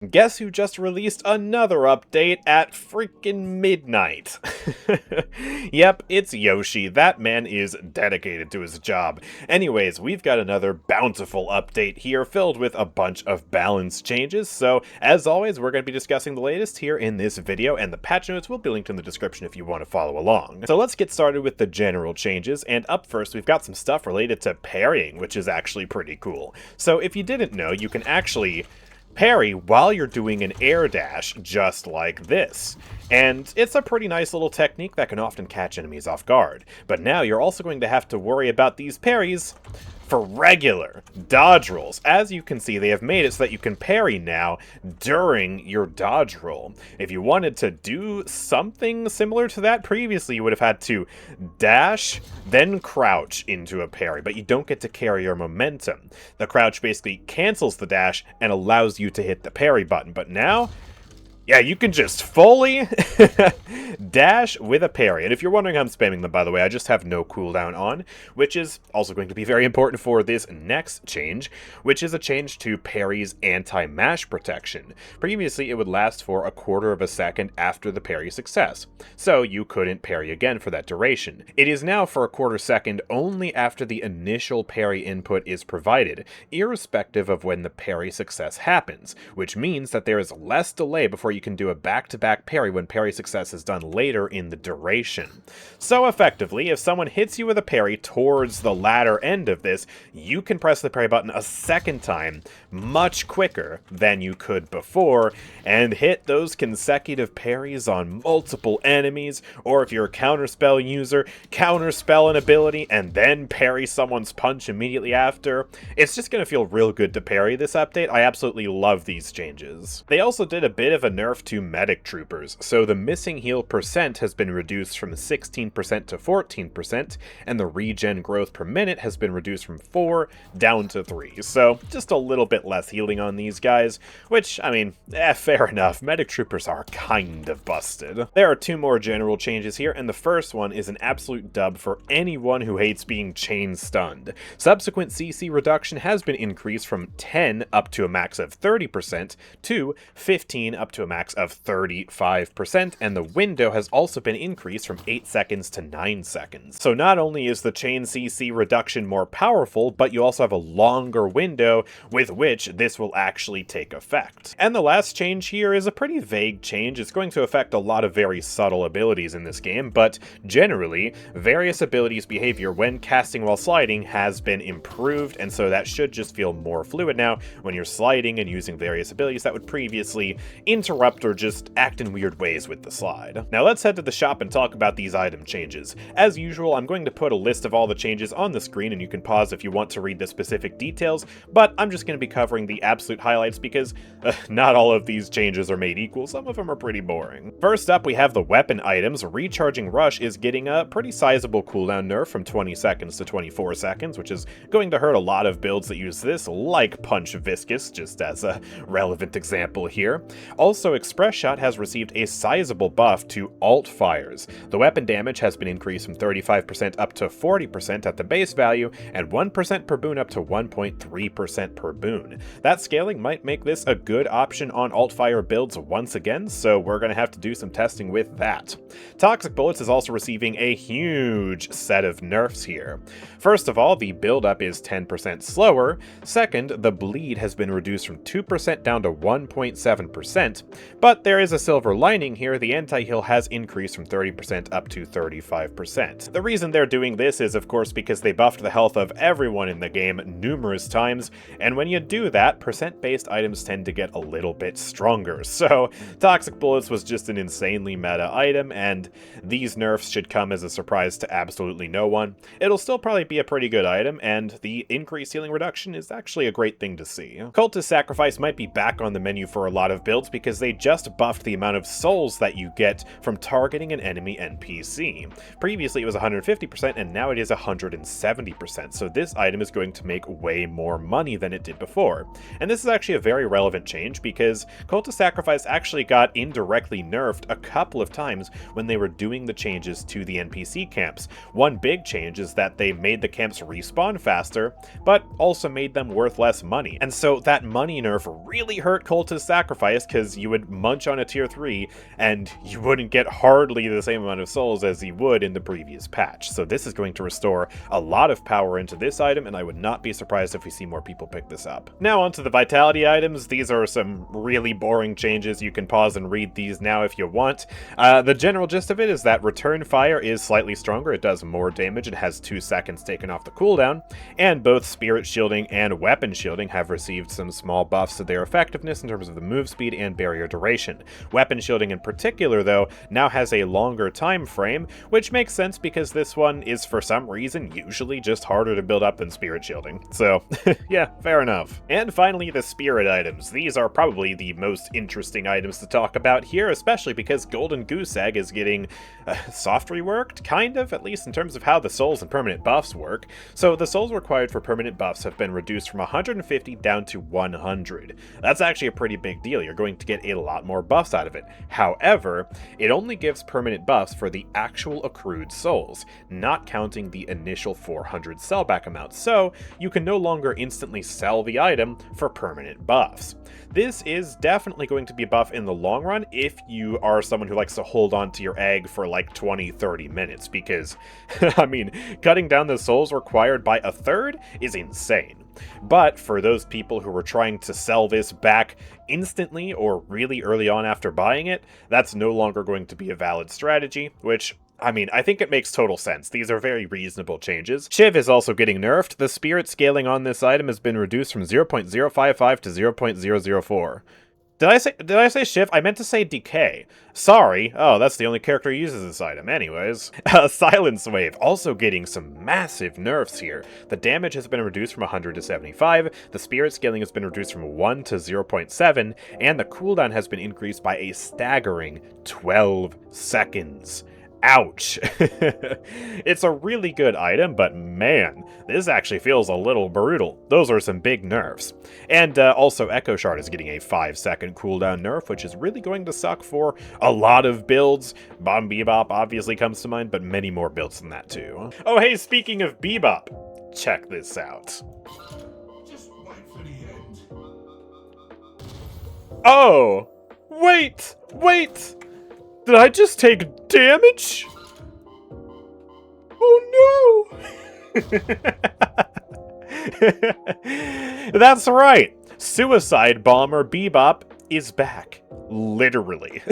Guess who just released another update at freaking midnight? Yep, it's Yoshi. That man is dedicated to his job. Anyways, we've got another bountiful update here filled with a bunch of balance changes. So, as always, we're going to be discussing the latest here in this video, and the patch notes will be linked in the description if you want to follow along. So let's get started with the general changes, and up first we've got some stuff related to parrying, which is actually pretty cool. So if you didn't know, you can actually parry while you're doing an air dash, just like this. And it's a pretty nice little technique that can often catch enemies off guard. But now you're also going to have to worry about these parries for regular dodge rolls. As you can see, they have made it so that you can parry now during your dodge roll. If you wanted to do something similar to that previously, you would have had to dash, then crouch into a parry, but you don't get to carry your momentum. The crouch basically cancels the dash and allows you to hit the parry button, but now, yeah, you can just fully dash with a parry. And if you're wondering how I'm spamming them, by the way, I just have no cooldown on, which is also going to be very important for this next change, which is a change to parry's anti-mash protection. Previously, it would last for a quarter of a second after the parry success, so you couldn't parry again for that duration. It is now for a quarter second only after the initial parry input is provided, irrespective of when the parry success happens, which means that there is less delay before you can do a back-to-back parry when parry success is done later in the duration. So effectively, if someone hits you with a parry towards the latter end of this, you can press the parry button a second time much quicker than you could before and hit those consecutive parries on multiple enemies, or if you're a counterspell user, counterspell an ability and then parry someone's punch immediately after. It's just going to feel real good to parry this update. I absolutely love these changes. They also did a bit of a nerf to medic troopers, so the missing heal percent has been reduced from 16% to 14%, and the regen growth per minute has been reduced from 4 down to 3, so just a little bit less healing on these guys, which, I mean, fair enough, medic troopers are kind of busted. There are two more general changes here, and the first one is an absolute dub for anyone who hates being chain stunned. Subsequent CC reduction has been increased from 10 up to a max of 30% to 15 up to a max of 35%, and the window has also been increased from 8 seconds to 9 seconds. So not only is the chain CC reduction more powerful, but you also have a longer window with which this will actually take effect. And the last change here is a pretty vague change. It's going to affect a lot of very subtle abilities in this game, but generally, various abilities' behavior when casting while sliding has been improved, and so that should just feel more fluid now when you're sliding and using various abilities that would previously interrupt or just act in weird ways with the slide. Now let's head to the shop and talk about these item changes. As usual, I'm going to put a list of all the changes on the screen, and you can pause if you want to read the specific details, but I'm just going to be covering the absolute highlights because not all of these changes are made equal. Some of them are pretty boring. First up, we have the weapon items. Recharging Rush is getting a pretty sizable cooldown nerf from 20 seconds to 24 seconds, which is going to hurt a lot of builds that use this, like Punch Viscous, just as a relevant example here. Also, Express Shot has received a sizable buff to alt fires. The weapon damage has been increased from 35% up to 40% at the base value, and 1% per boon up to 1.3% per boon. That scaling might make this a good option on alt fire builds once again, so we're going to have to do some testing with that. Toxic Bullets is also receiving a huge set of nerfs here. First of all, the build-up is 10% slower. Second, the bleed has been reduced from 2% down to 1.7%. But there is a silver lining here. The anti-heal has increased from 30% up to 35%. The reason they're doing this is, of course, because they buffed the health of everyone in the game numerous times, and when you do that, percent-based items tend to get a little bit stronger. So, Toxic Bullets was just an insanely meta item, and these nerfs should come as a surprise to absolutely no one. It'll still probably be a pretty good item, and the increased healing reduction is actually a great thing to see. Cultist Sacrifice might be back on the menu for a lot of builds because they they just buffed the amount of souls that you get from targeting an enemy NPC. Previously it was 150%, and now it is 170%, so this item is going to make way more money than it did before. And this is actually a very relevant change, because Cult of Sacrifice actually got indirectly nerfed a couple of times when they were doing the changes to the NPC camps. One big change is that they made the camps respawn faster, but also made them worth less money. And so that money nerf really hurt Cult of Sacrifice, because you would munch on a tier 3 and you wouldn't get hardly the same amount of souls as you would in the previous patch. So this is going to restore a lot of power into this item, and I would not be surprised if we see more people pick this up. Now onto the vitality items. These are some really boring changes. You can pause and read these now if you want. The general gist of it is that Return Fire is slightly stronger. It does more damage. It has 2 seconds taken off the cooldown, and both Spirit Shielding and Weapon Shielding have received some small buffs to their effectiveness in terms of the move speed and barrier duration. Weapon Shielding in particular, though, now has a longer time frame, which makes sense because this one is for some reason usually just harder to build up than Spirit Shielding. So, yeah, fair enough. And finally, the Spirit items. These are probably the most interesting items to talk about here, especially because Golden Goose Egg is getting soft reworked, kind of, at least in terms of how the souls and permanent buffs work. So the souls required for permanent buffs have been reduced from 150 down to 100. That's actually a pretty big deal. You're going to get a lot more buffs out of it. However, it only gives permanent buffs for the actual accrued souls, not counting the initial 400 sellback amount, so you can no longer instantly sell the item for permanent buffs. This is definitely going to be a buff in the long run if you are someone who likes to hold on to your egg for like 20-30 minutes, because, I mean, cutting down the souls required by a third is insane. But for those people who were trying to sell this back instantly or really early on after buying it, that's no longer going to be a valid strategy, which, I mean, I think it makes total sense. These are very reasonable changes. Shiv is also getting nerfed. The spirit scaling on this item has been reduced from 0.055 to 0.004. Did I say Shiv? I meant to say Decay. Sorry. Oh, that's the only character who uses this item. Anyways. Silence Wave, also getting some massive nerfs here. The damage has been reduced from 100 to 75, the spirit scaling has been reduced from 1 to 0.7, and the cooldown has been increased by a staggering 12 seconds. Ouch. It's a really good item, but man, this actually feels a little brutal. Those are some big nerfs. And also Echo Shard is getting a 5-second cooldown nerf, which is really going to suck for a lot of builds. Bebop obviously comes to mind, but many more builds than that too. Oh hey, speaking of Bebop, check this out. Just wait for the end. Oh, wait! Did I just take damage? Oh no! That's right! Suicide Bomber Bebop is back. Literally.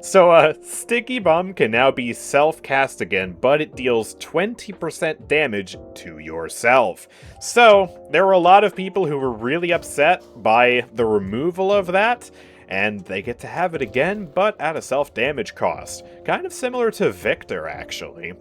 So, Sticky Bomb can now be self-cast again, but it deals 20% damage to yourself. So, there were a lot of people who were really upset by the removal of that, and they get to have it again, but at a self-damage cost. Kind of similar to Victor, actually.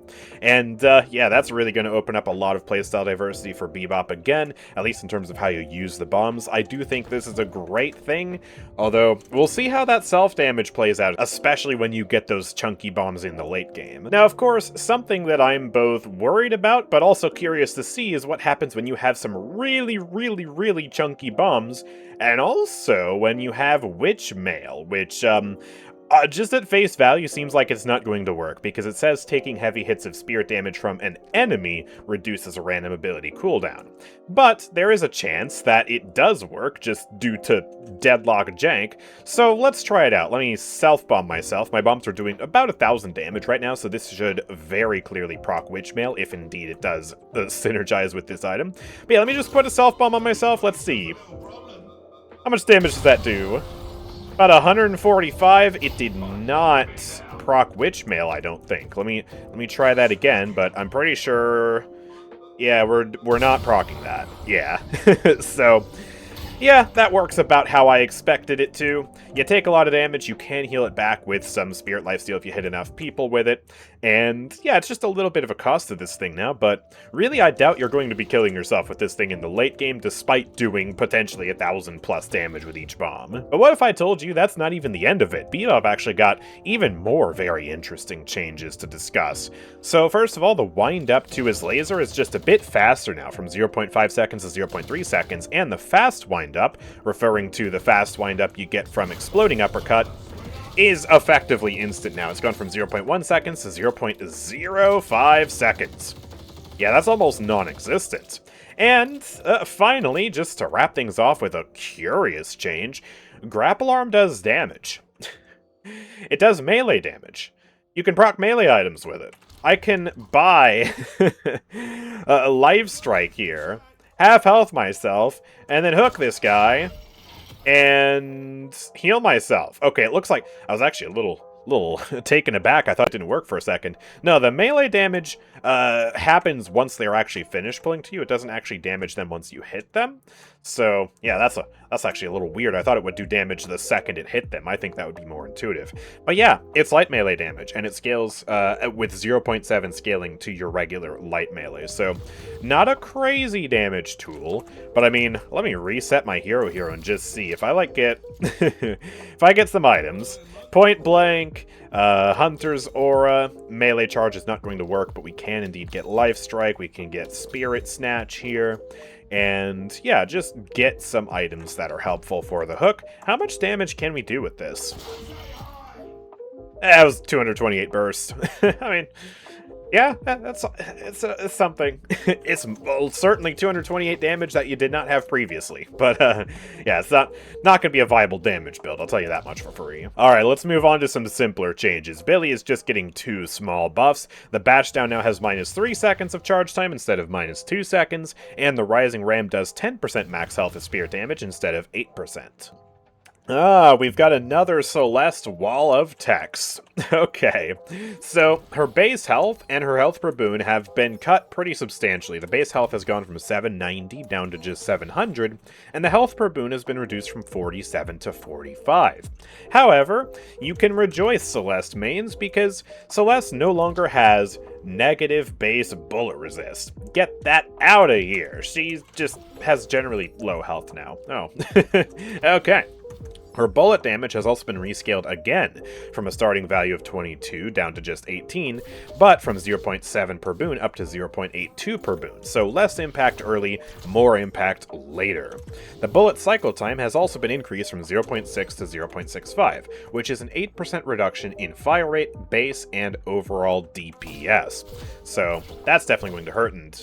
And, yeah, that's really going to open up a lot of playstyle diversity for Bebop again, at least in terms of how you use the bombs. I do think this is a great thing, although we'll see how that self-damage plays out, especially when you get those chunky bombs in the late game. Now, of course, something that I'm both worried about, but also curious to see is what happens when you have some really chunky bombs, and also when you have Witch Mail, which, just at face value seems like it's not going to work, because it says taking heavy hits of spirit damage from an enemy reduces a random ability cooldown. But there is a chance that it does work, just due to Deadlock jank, so let's try it out. Let me self-bomb myself. My bombs are doing about 1,000 damage right now, so this should very clearly proc Witch Mail, if indeed it does synergize with this item. But yeah, let me just put a self-bomb on myself. Let's see. How much damage does that do? About 145. It did not proc Witch Mail, I don't think. Let me try that again, but I'm pretty sure, yeah, we're not proccing that. Yeah. So Yeah, that works about how I expected it to. You take a lot of damage, you can heal it back with some Spirit Lifesteal if you hit enough people with it. And yeah, it's just a little bit of a cost to this thing now, but really I doubt you're going to be killing yourself with this thing in the late game, despite doing potentially 1,000 plus damage with each bomb. But what if I told you that's not even the end of it? Bebop actually got even more very interesting changes to discuss. So first of all, the wind up to his laser is just a bit faster now, from 0.5 seconds to 0.3 seconds, and the fast wind up, referring to the fast wind up you get from exploding uppercut, is effectively instant now. It's gone from 0.1 seconds to 0.05 seconds. Yeah, that's almost non-existent. And finally, just to wrap things off with a curious change, Grapple Arm does damage. It does melee damage. You can proc melee items with it. I can buy a Life Strike here, half health myself, and then hook this guy, and heal myself. Okay, it looks like I was actually a little taken aback. I thought it didn't work for a second. No, the melee damage happens once they're actually finished pulling to you. It doesn't actually damage them once you hit them. So yeah, that's actually a little weird. I thought it would do damage the second it hit them. I think that would be more intuitive. But yeah, it's light melee damage, and it scales with 0.7 scaling to your regular light melee. So not a crazy damage tool, but I mean, let me reset my hero here and just see if I get if I get some items. Point Blank, Hunter's Aura, melee charge is not going to work, but we can indeed get Life Strike, we can get Spirit Snatch here, and yeah, just get some items that are helpful for the hook. How much damage can we do with this? That was 228 burst. I mean, yeah, it's something. It's certainly 228 damage that you did not have previously. But yeah, it's not going to be a viable damage build, I'll tell you that much for free. Alright, let's move on to some simpler changes. Billy is just getting 2 small buffs. The Batch Down now has -3 seconds of charge time instead of -2 seconds, and the Rising Ram does 10% max health of spear damage instead of 8%. Ah, we've got another Celeste wall of text. Okay, so her base health and her health per boon have been cut pretty substantially. The base health has gone from 790 down to just 700, and the health per boon has been reduced from 47 to 45. However, you can rejoice, Celeste mains, because Celeste no longer has negative base bullet resist. Get that out of here. She just has generally low health now. Oh, okay. Her bullet damage has also been rescaled again, from a starting value of 22 down to just 18, but from 0.7 per boon up to 0.82 per boon, so less impact early, more impact later. The bullet cycle time has also been increased from 0.6 to 0.65, which is an 8% reduction in fire rate, base, and overall DPS. So that's definitely going to hurt, and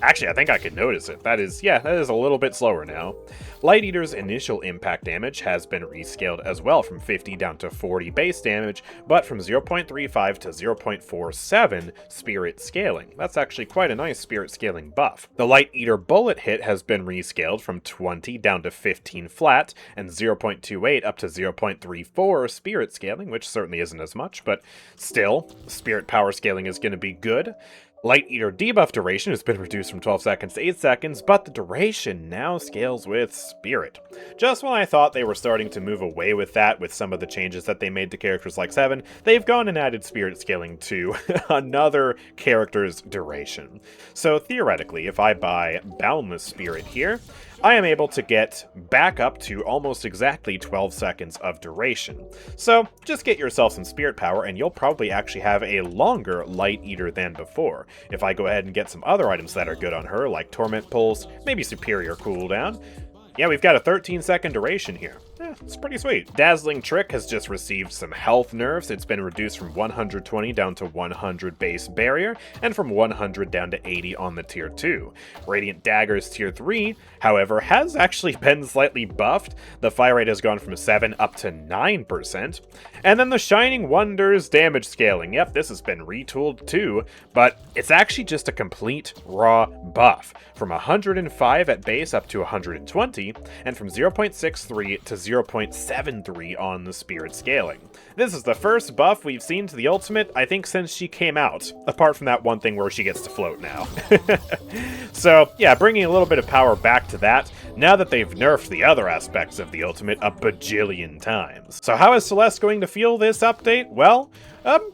actually, I think I can notice it. That is a little bit slower now. Light Eater's initial impact damage has been rescaled as well, from 50 down to 40 base damage, but from 0.35 to 0.47 spirit scaling. That's actually quite a nice spirit scaling buff. The Light Eater bullet hit has been rescaled from 20 down to 15 flat, and 0.28 up to 0.34 spirit scaling, which certainly isn't as much, but still, spirit power scaling is going to be good. Light Eater debuff duration has been reduced from 12 seconds to 8 seconds, but the duration now scales with Spirit. Just when I thought they were starting to move away with that, with some of the changes that they made to characters like 7, they've gone and added Spirit scaling to another character's duration. So theoretically, if I buy Boundless Spirit here, I am able to get back up to almost exactly 12 seconds of duration. So just get yourself some spirit power and you'll probably actually have a longer Light Eater than before. If I go ahead and get some other items that are good on her, like Torment Pulse, maybe Superior Cooldown, yeah, we've got a 13-second duration here. It's pretty sweet. Dazzling Trick has just received some health nerfs. It's been reduced from 120 down to 100 base barrier, and from 100 down to 80 on the tier 2. Radiant Dagger's tier 3, however, has actually been slightly buffed. The fire rate has gone from 7 up to 9%. And then the Shining Wonders damage scaling. Yep, this has been retooled too, but it's actually just a complete raw buff. From 105 at base up to 120, and from 0.63 to 0.73 on the spirit scaling. This is the first buff we've seen to the ultimate, I think, since she came out, apart from that one thing where she gets to float now. So, yeah, bringing a little bit of power back to that, now that they've nerfed the other aspects of the ultimate a bajillion times. So how is Celeste going to feel this update? Well,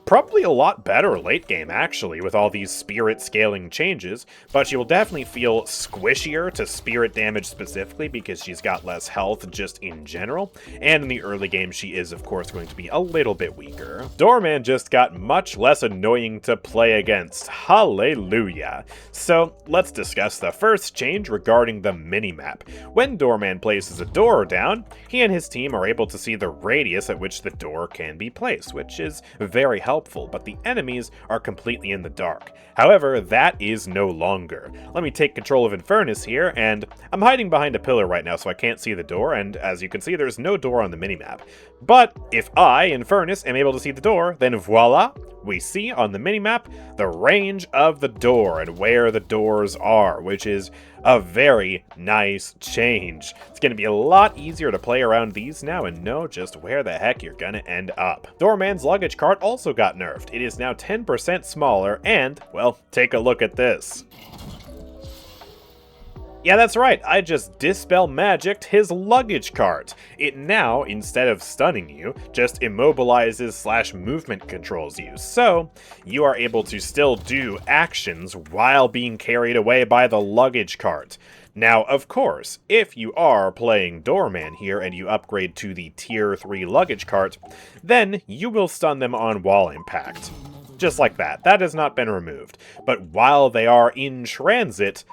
probably a lot better late game, actually, with all these spirit scaling changes, but she will definitely feel squishier to spirit damage specifically because she's got less health just in general, and in the early game she is, of course, going to be a little bit weaker. Doorman just got much less annoying to play against. Hallelujah! So, let's discuss the first change regarding the minimap. When Doorman places a door down, he and his team are able to see the radius at which the door can be placed, which is very helpful, but the enemies are completely in the dark. However, that is no longer. Let me take control of Infernus here, and I'm hiding behind a pillar right now so I can't see the door, and as you can see, there's no door on the minimap. But if I, Infernus, am able to see the door, then voila, we see on the minimap the range of the door and where the doors are, which is a very nice change. It's going to be a lot easier to play around these now and know just where the heck you're going to end up. Doorman's luggage cart also got nerfed. It is now 10% smaller and, well, take a look at this. Yeah, that's right, I just dispel magicked his luggage cart. It now, instead of stunning you, just immobilizes / movement controls you, so you are able to still do actions while being carried away by the luggage cart. Now, of course, if you are playing Doorman here and you upgrade to the Tier 3 luggage cart, then you will stun them on wall impact. Just like that. That has not been removed. But while they are in transit,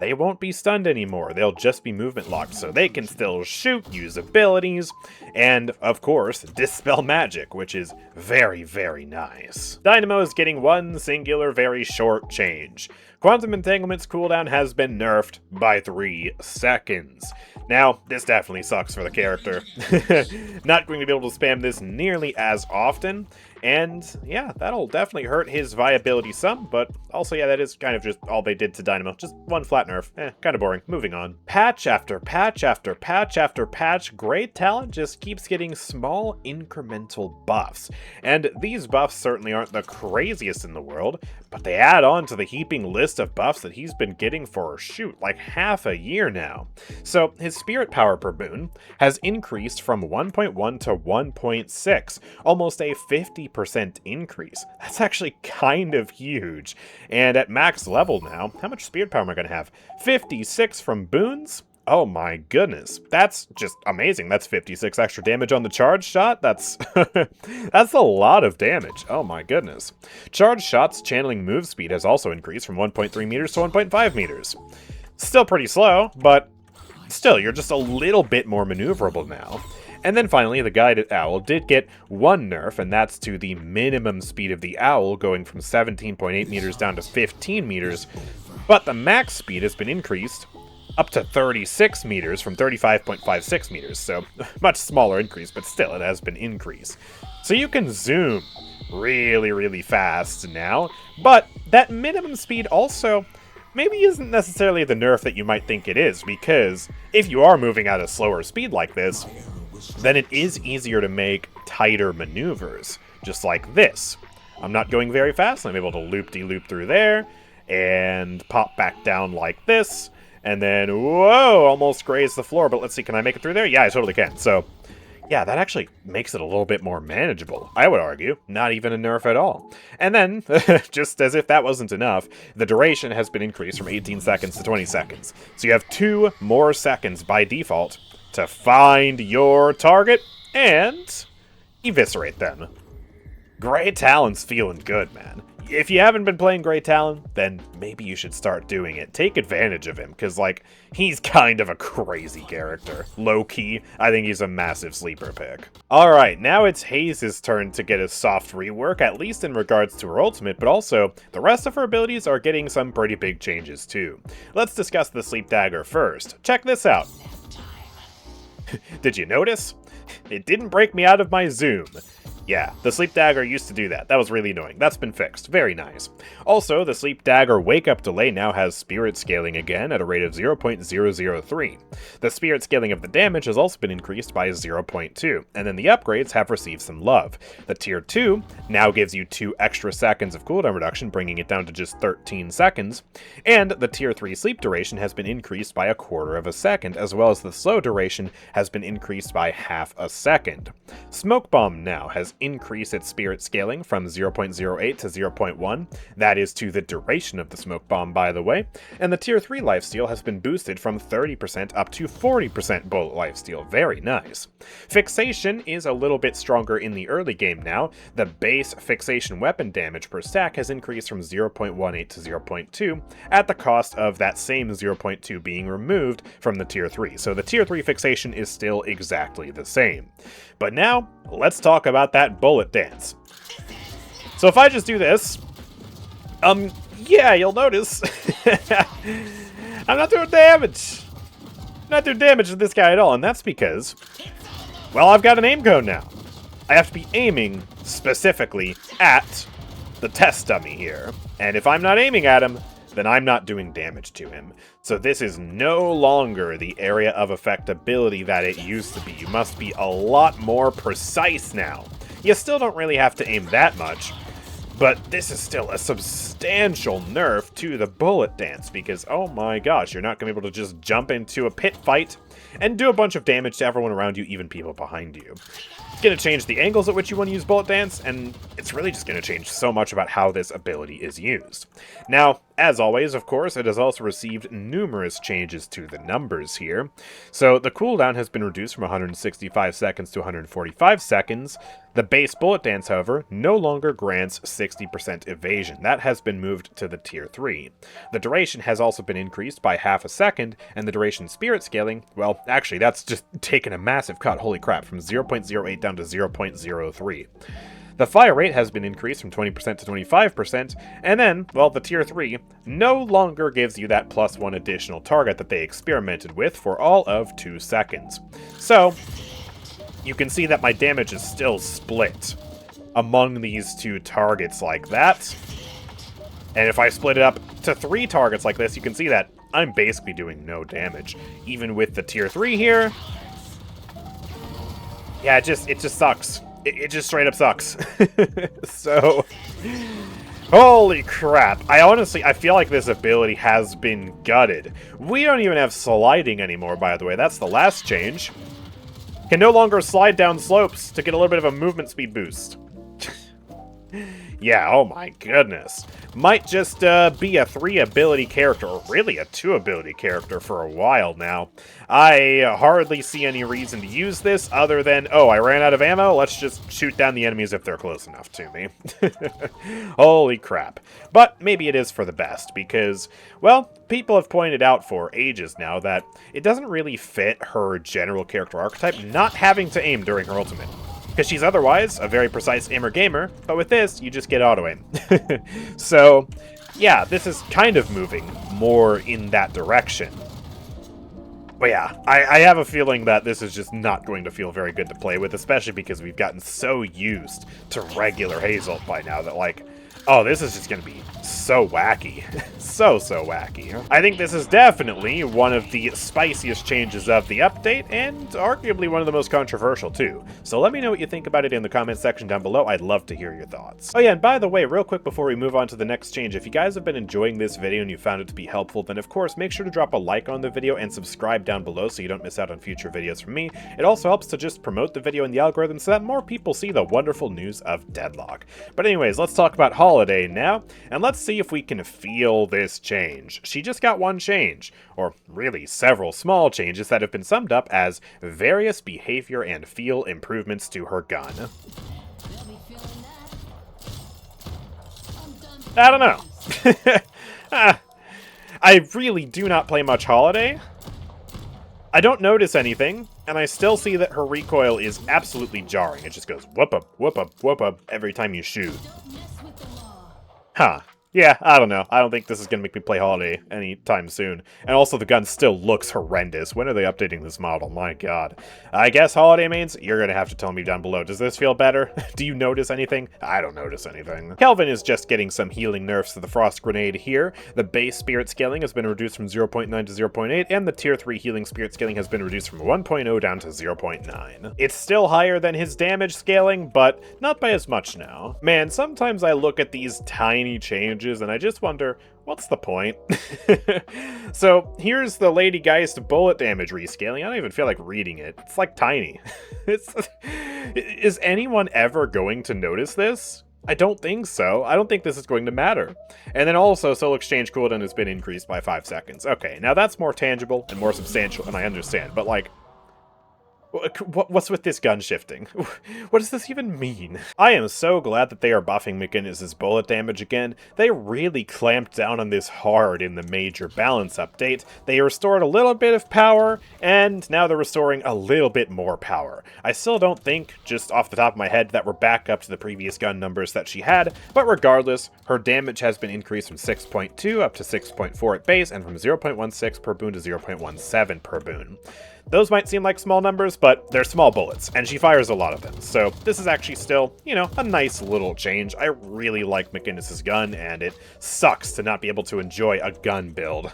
they won't be stunned anymore. They'll just be movement locked, so they can still shoot, use abilities, and, of course, dispel magic, which is very, very nice. Dynamo is getting one singular, very short change. Quantum Entanglement's cooldown has been nerfed by 3 seconds. Now, this definitely sucks for the character. Not going to be able to spam this nearly as often, and yeah, that'll definitely hurt his viability some, but also, yeah, that is kind of just all they did to Dynamo. Just one flat nerf. Kind of boring. Moving on. Patch after patch after patch after patch, Great Talon just keeps getting small incremental buffs. And these buffs certainly aren't the craziest in the world, but they add on to the heaping list of buffs that he's been getting for, shoot, like half a year now. So his spirit power per boon has increased from 1.1 to 1.6, almost a 50% increase. That's actually kind of huge. And at max level now, how much spirit power am I going to have? 56 from boons? Oh my goodness, that's just amazing. That's 56 extra damage on the charge shot. That's that's a lot of damage. Oh my goodness. Charge shots channeling move speed has also increased from 1.3 meters to 1.5 meters. Still pretty slow, but still, you're just a little bit more maneuverable now. And then finally, the guided owl did get one nerf, and that's to the minimum speed of the owl, going from 17.8 meters down to 15 meters. But the max speed has been increased up to 36 meters from 35.56 meters, so much smaller increase, but still, it has been increased. So you can zoom really, really fast now, but that minimum speed also maybe isn't necessarily the nerf that you might think it is, because if you are moving at a slower speed like this, then it is easier to make tighter maneuvers, just like this. I'm not going very fast, I'm able to loop-de-loop through there, and pop back down like this, and then, whoa, almost grazed the floor, but let's see, can I make it through there? Yeah, I totally can. So, yeah, that actually makes it a little bit more manageable, I would argue. Not even a nerf at all. And then, just as if that wasn't enough, the duration has been increased from 18 seconds to 20 seconds. So you have 2 more seconds by default to find your target and eviscerate them. Great Talon's feeling good, man. If you haven't been playing Great Talon, then maybe you should start doing it. Take advantage of him, because, like, he's kind of a crazy character. Low-key, I think he's a massive sleeper pick. Alright, now it's Haze's turn to get a soft rework, at least in regards to her ultimate, but also, the rest of her abilities are getting some pretty big changes, too. Let's discuss the Sleep Dagger first. Check this out. Did you notice? It didn't break me out of my zoom. Yeah, the Sleep Dagger used to do that. That was really annoying. That's been fixed. Very nice. Also, the Sleep Dagger wake-up delay now has Spirit Scaling again at a rate of 0.003. The Spirit Scaling of the damage has also been increased by 0.2, and then the upgrades have received some love. The Tier 2 now gives you 2 extra seconds of cooldown reduction, bringing it down to just 13 seconds, and the Tier 3 sleep duration has been increased by 1/4 of a second, as well as the slow duration has been increased by 1/2 a second. Smoke Bomb now has increased its Spirit Scaling from 0.08 to 0.1. That is to the duration of the Smoke Bomb, by the way. And the Tier 3 lifesteal has been boosted from 30% up to 40% bullet lifesteal. Very nice. Fixation is a little bit stronger in the early game now. The base fixation weapon damage per stack has increased from 0.18 to 0.2 at the cost of that same 0.2 being removed from the Tier 3. So the Tier 3 fixation is still exactly the same. But now, let's talk about that bullet dance. So if I just do this, yeah, you'll notice I'm not doing damage. I'm not doing damage to this guy at all, and that's because, well, I've got an aim code now. I have to be aiming specifically at the test dummy here, and if I'm not aiming at him, then I'm not doing damage to him. So this is no longer the area of effectability that it used to be. You must be a lot more precise now. You still don't really have to aim that much, but this is still a substantial nerf to the bullet dance because, oh my gosh, you're not going to be able to just jump into a pit fight and do a bunch of damage to everyone around you, even people behind you. It's going to change the angles at which you want to use bullet dance, and it's really just going to change so much about how this ability is used. Now, as always, of course, it has also received numerous changes to the numbers here. So the cooldown has been reduced from 165 seconds to 145 seconds. The base bullet dance, however, no longer grants 60% evasion. That has been moved to the Tier 3. The duration has also been increased by 1/2 a second, and the duration Spirit Scaling, well, actually, that's just taken a massive cut, holy crap, from 0.08 down to 0.03. The fire rate has been increased from 20% to 25%, and then, well, the Tier 3 no longer gives you that +1 additional target that they experimented with for all of 2 seconds. So, you can see that my damage is still split among these 2 targets like that. And if I split it up to 3 targets like this, you can see that I'm basically doing no damage. Even with the Tier 3 here, yeah, it just sucks. It just straight up sucks. So, holy crap. I feel like this ability has been gutted. We don't even have sliding anymore, by the way. That's the last change. Can no longer slide down slopes to get a little bit of a movement speed boost. Yeah, oh my goodness. Might just be a 3 ability character, or really a 2 ability character for a while now. I hardly see any reason to use this other than, oh, I ran out of ammo, let's just shoot down the enemies if they're close enough to me. Holy crap. But maybe it is for the best, because, well, people have pointed out for ages now that it doesn't really fit her general character archetype not having to aim during her ultimate. Because she's otherwise a very precise aimer gamer, but with this, you just get auto-aim. So, yeah, this is kind of moving more in that direction. But yeah, I have a feeling that this is just not going to feel very good to play with, especially because we've gotten so used to regular Haze ult by now that, like, oh, this is just going to be so wacky. so wacky. I think this is definitely one of the spiciest changes of the update, and arguably one of the most controversial, too. So let me know what you think about it in the comment section down below. I'd love to hear your thoughts. Oh yeah, and by the way, real quick before we move on to the next change, if you guys have been enjoying this video and you found it to be helpful, then of course, make sure to drop a like on the video and subscribe down below so you don't miss out on future videos from me. It also helps to just promote the video in the algorithm so that more people see the wonderful news of Deadlock. But anyways, let's talk about Holliday now, and let's see if we can feel this change. She just got one change, or really several small changes that have been summed up as various behavior and feel improvements to her gun. I don't know. I really do not play much Holliday. I don't notice anything, and I still see that her recoil is absolutely jarring. It just goes whoop up, whoop up, whoop up every time you shoot. Huh. Yeah, I don't know. I don't think this is going to make me play Holliday anytime soon. And also, the gun still looks horrendous. When are they updating this model? My god. I guess Holliday mains, you're going to have to tell me down below. Does this feel better? Do you notice anything? I don't notice anything. Kelvin is just getting some healing nerfs to the Frost Grenade here. The base spirit scaling has been reduced from 0.9 to 0.8, and the tier 3 healing spirit scaling has been reduced from 1.0 down to 0.9. It's still higher than his damage scaling, but not by as much now. Man, sometimes I look at these tiny changes and I just wonder, what's the point? So here's the Lady Geist bullet damage rescaling. I don't even feel like reading it. It's like tiny. Is anyone ever going to notice this? I don't think so. I don't think this is going to matter. And then also, Soul Exchange cooldown has been increased by 5 seconds. Okay, now that's more tangible and more substantial, and I understand, but like, what's with this gun shifting? What does this even mean? I am so glad that they are buffing McGinnis' bullet damage again. They really clamped down on this hard in the major balance update. They restored a little bit of power, and now they're restoring a little bit more power. I still don't think, just off the top of my head, that we're back up to the previous gun numbers that she had, but regardless, her damage has been increased from 6.2 up to 6.4 at base, and from 0.16 per boon to 0.17 per boon. Those might seem like small numbers, but they're small bullets, and she fires a lot of them. So this is actually still, you know, a nice little change. I really like McGinnis' gun, and it sucks to not be able to enjoy a gun build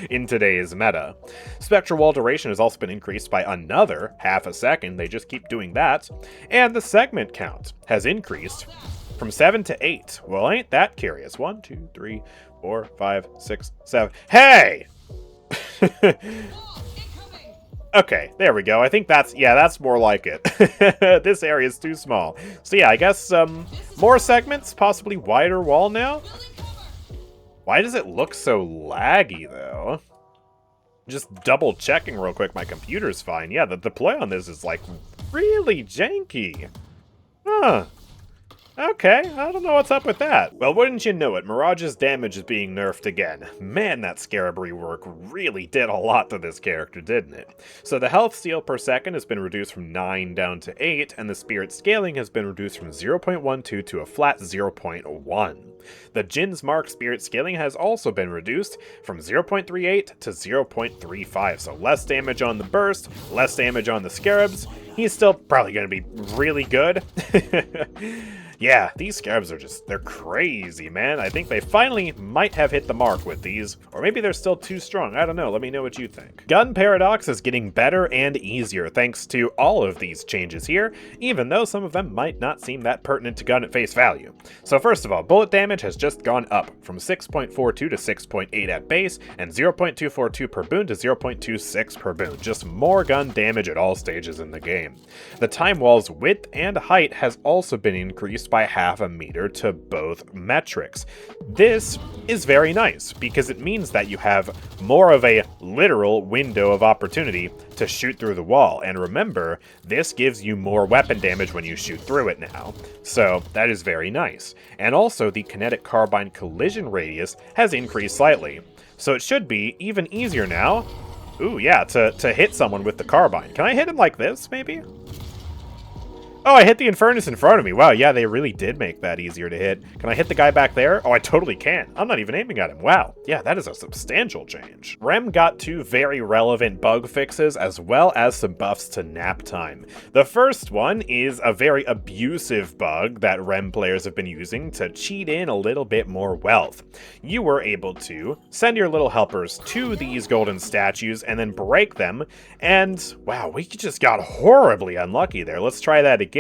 in today's meta. Spectral wall duration has also been increased by another half a second. They just keep doing that. And the segment count has increased from 7 to 8. Well, ain't that curious? 1, 2, 3, 4, 5, 6, 7. Hey! Okay, there we go. I think that's more like it. This area is too small. So yeah, I guess more segments, possibly wider wall now? Why does it look so laggy, though? Just double checking real quick, my computer's fine. Yeah, the play on this is like really janky. Huh. Okay, I don't know what's up with that. Well, wouldn't you know it, Mirage's damage is being nerfed again. Man, that Scarab rework really did a lot to this character, didn't it? So the health steal per second has been reduced from 9 down to 8, and the spirit scaling has been reduced from 0.12 to a flat 0.1. The Jin's Mark spirit scaling has also been reduced from 0.38 to 0.35, so less damage on the burst, less damage on the Scarabs. He's still probably going to be really good. Yeah, these Scarabs are they're crazy, man. I think they finally might have hit the mark with these, or maybe they're still too strong. I don't know. Let me know what you think. Gun Paradox is getting better and easier thanks to all of these changes here, even though some of them might not seem that pertinent to gun at face value. So first of all, bullet damage has just gone up from 6.42 to 6.8 at base, and 0.242 per boon to 0.26 per boon. Just more gun damage at all stages in the game. The time wall's width and height has also been increased by half a meter to both metrics. This is very nice because it means that you have more of a literal window of opportunity to shoot through the wall. And remember, this gives you more weapon damage when you shoot through it now. So that is very nice. And also the kinetic carbine collision radius has increased slightly. So it should be even easier now. Ooh, yeah, to hit someone with the carbine. Can I hit him like this, maybe? Oh, I hit the Infernus in front of me. Wow, yeah, they really did make that easier to hit. Can I hit the guy back there? Oh, I totally can. I'm not even aiming at him. Wow. Yeah, that is a substantial change. Rem got 2 very relevant bug fixes as well as some buffs to nap time. The first one is a very abusive bug that Rem players have been using to cheat in a little bit more wealth. You were able to send your little helpers to these golden statues and then break them, and wow, we just got horribly unlucky there. Let's try that again.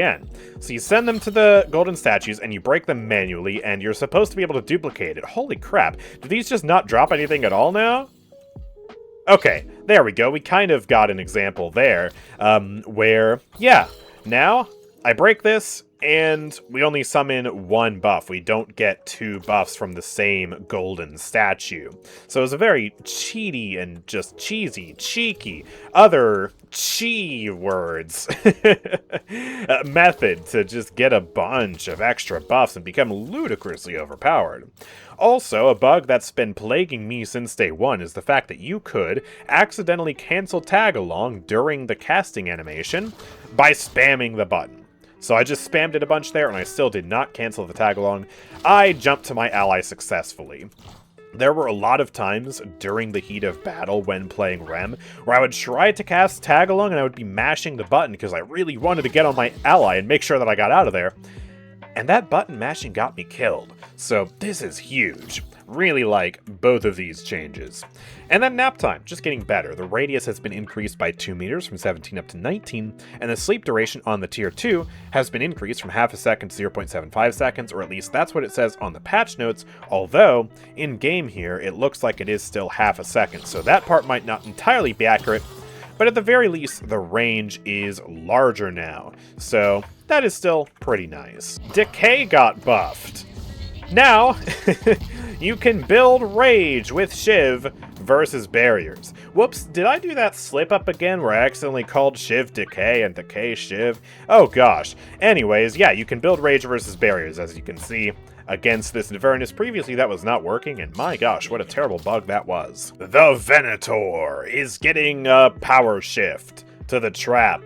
So you send them to the golden statues and you break them manually, and you're supposed to be able to duplicate it. Holy crap, do these just not drop anything at all now? Okay, there we go. We kind of got an example there, where, yeah, now I break this, and we only summon 1 buff. We don't get 2 buffs from the same golden statue. So it's a very cheaty and just cheesy, cheeky, other chi words method to just get a bunch of extra buffs and become ludicrously overpowered. Also, a bug that's been plaguing me since day one is the fact that you could accidentally cancel tag along during the casting animation by spamming the button. So I just spammed it a bunch there, and I still did not cancel the tag-along. I jumped to my ally successfully. There were a lot of times during the heat of battle when playing Rem where I would try to cast tag-along and I would be mashing the button because I really wanted to get on my ally and make sure that I got out of there. And that button mashing got me killed. So this is huge. Really like both of these changes. And then nap time, just getting better. The radius has been increased by 2 meters from 17 up to 19, and the sleep duration on the tier 2 has been increased from half a second to 0.75 seconds, or at least that's what it says on the patch notes, although in game here it looks like it is still half a second, so that part might not entirely be accurate. But at the very least, the range is larger now, so that is still pretty nice. Decay got buffed. Now, you can build Rage with Shiv versus barriers. Whoops, did I do that slip up again where I accidentally called Shiv Decay and Decay Shiv? Oh gosh. Anyways, yeah, you can build Rage versus barriers, as you can see. Against this Avernus, previously that was not working, and my gosh, what a terrible bug that was. The Venator is getting a power shift to the trap.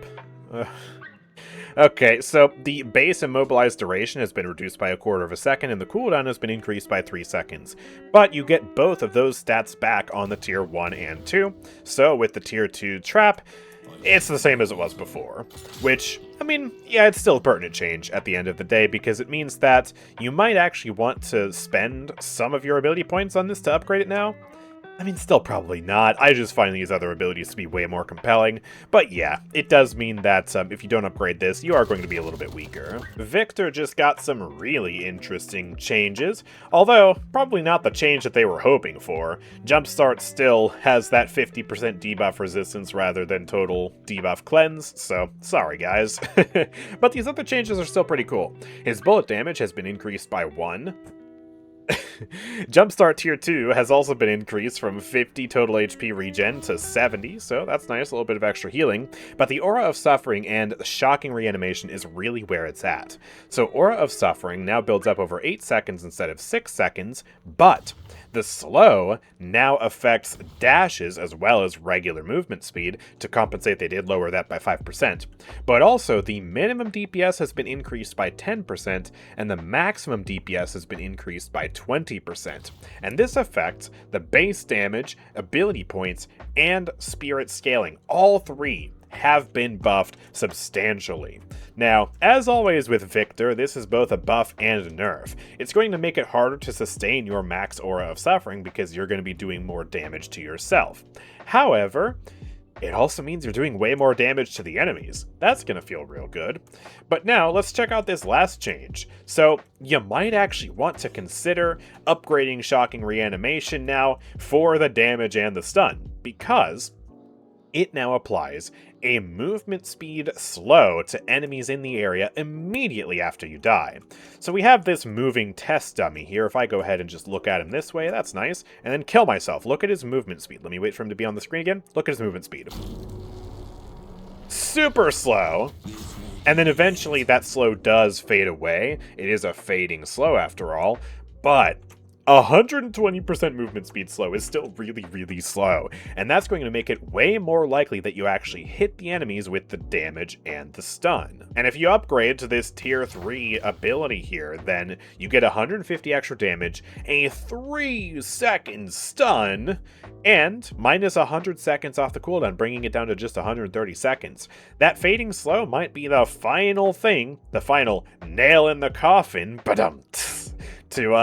Okay, so the base immobilized duration has been reduced by 1/4 second, and the cooldown has been increased by 3 seconds. But you get both of those stats back on the tier 1 and 2, so with the tier 2 trap, it's the same as it was before. Which, I mean, yeah, it's still a pertinent change at the end of the day, because it means that you might actually want to spend some of your ability points on this to upgrade it now. I mean, still probably not. I just find these other abilities to be way more compelling. But yeah, it does mean that if you don't upgrade this, you are going to be a little bit weaker. Victor just got some really interesting changes, although probably not the change that they were hoping for. Jumpstart still has that 50% debuff resistance rather than total debuff cleanse, so sorry guys. But these other changes are still pretty cool. His bullet damage has been increased by 1. Jumpstart tier 2 has also been increased from 50 total HP regen to 70, so that's nice, a little bit of extra healing. But the Aura of Suffering and Shocking Reanimation is really where it's at. So Aura of Suffering now builds up over 8 seconds instead of 6 seconds, but the slow now affects dashes as well as regular movement speed. To compensate, they did lower that by 5%. But also, the minimum DPS has been increased by 10%, and the maximum DPS has been increased by 20%. And this affects the base damage, ability points, and spirit scaling. All three have been buffed substantially. Now, as always with Victor, this is both a buff and a nerf. It's going to make it harder to sustain your max Aura of Suffering because you're going to be doing more damage to yourself. However, it also means you're doing way more damage to the enemies. That's going to feel real good. But now, let's check out this last change. So, you might actually want to consider upgrading Shocking Reanimation now for the damage and the stun, because it now applies a movement speed slow to enemies in the area immediately after you die. So we have this moving test dummy here. If I go ahead and just look at him this way, that's nice, and then kill myself. Look at his movement speed. Let me wait for him to be on the screen again. Look at his movement speed. Super slow. And then eventually that slow does fade away. It is a fading slow after all, but 120% movement speed slow is still really, really slow, and that's going to make it way more likely that you actually hit the enemies with the damage and the stun. And if you upgrade to this tier 3 ability here, then you get 150 extra damage, a 3-second stun, and minus 100 seconds off the cooldown, bringing it down to just 130 seconds. That fading slow might be the final thing, the final nail in the coffin, to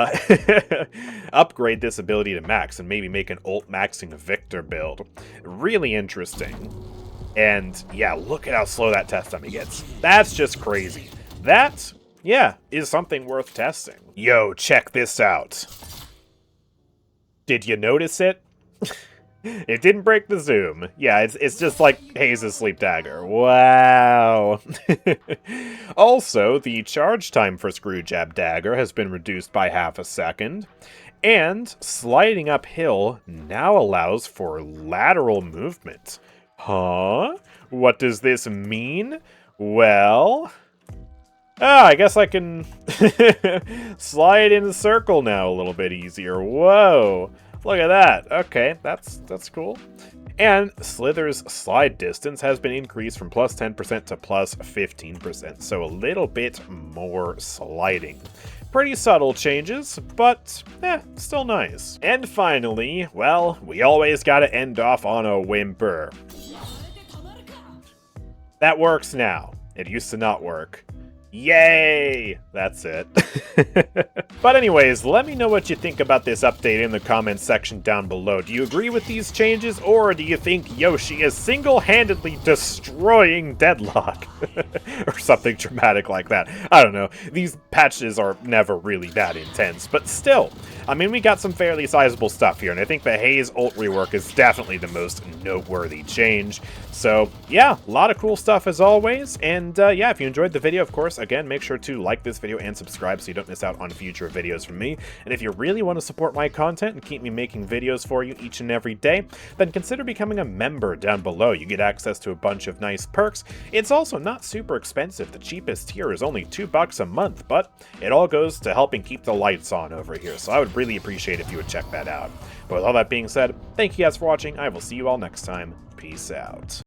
upgrade this ability to max and maybe make an ult maxing Victor build. Really interesting. And yeah, look at how slow that test dummy gets. That's just crazy. That, yeah, is something worth testing. Yo, check this out. Did you notice it? It didn't break the zoom. Yeah, it's just like Haze's sleep dagger. Wow. Also, the charge time for Screw Jab Dagger has been reduced by half a second. And sliding uphill now allows for lateral movement. Huh? What does this mean? Well, I guess I can slide in a circle now a little bit easier. Whoa. Look at that. Okay, that's cool. And Slither's slide distance has been increased from plus 10% to plus 15%, so a little bit more sliding. Pretty subtle changes, but still nice. And finally, well, we always gotta end off on a whimper. That works now. It used to not work. Yay! That's it. But anyways, let me know what you think about this update in the comments section down below. Do you agree with these changes, or do you think Yoshi is single-handedly destroying Deadlock? Or something dramatic like that. I don't know. These patches are never really that intense, but still. I mean, we got some fairly sizable stuff here, and I think the Haze ult rework is definitely the most noteworthy change. So, yeah, a lot of cool stuff as always, and yeah, if you enjoyed the video, of course, again, make sure to like this video and subscribe so you don't miss out on future videos from me. And if you really want to support my content and keep me making videos for you each and every day, then consider becoming a member down below. You get access to a bunch of nice perks. It's also not super expensive. The cheapest tier is only $2 a month, but it all goes to helping keep the lights on over here, so I would really appreciate if you would check that out. But with all that being said, thank you guys for watching. I will see you all next time. Peace out.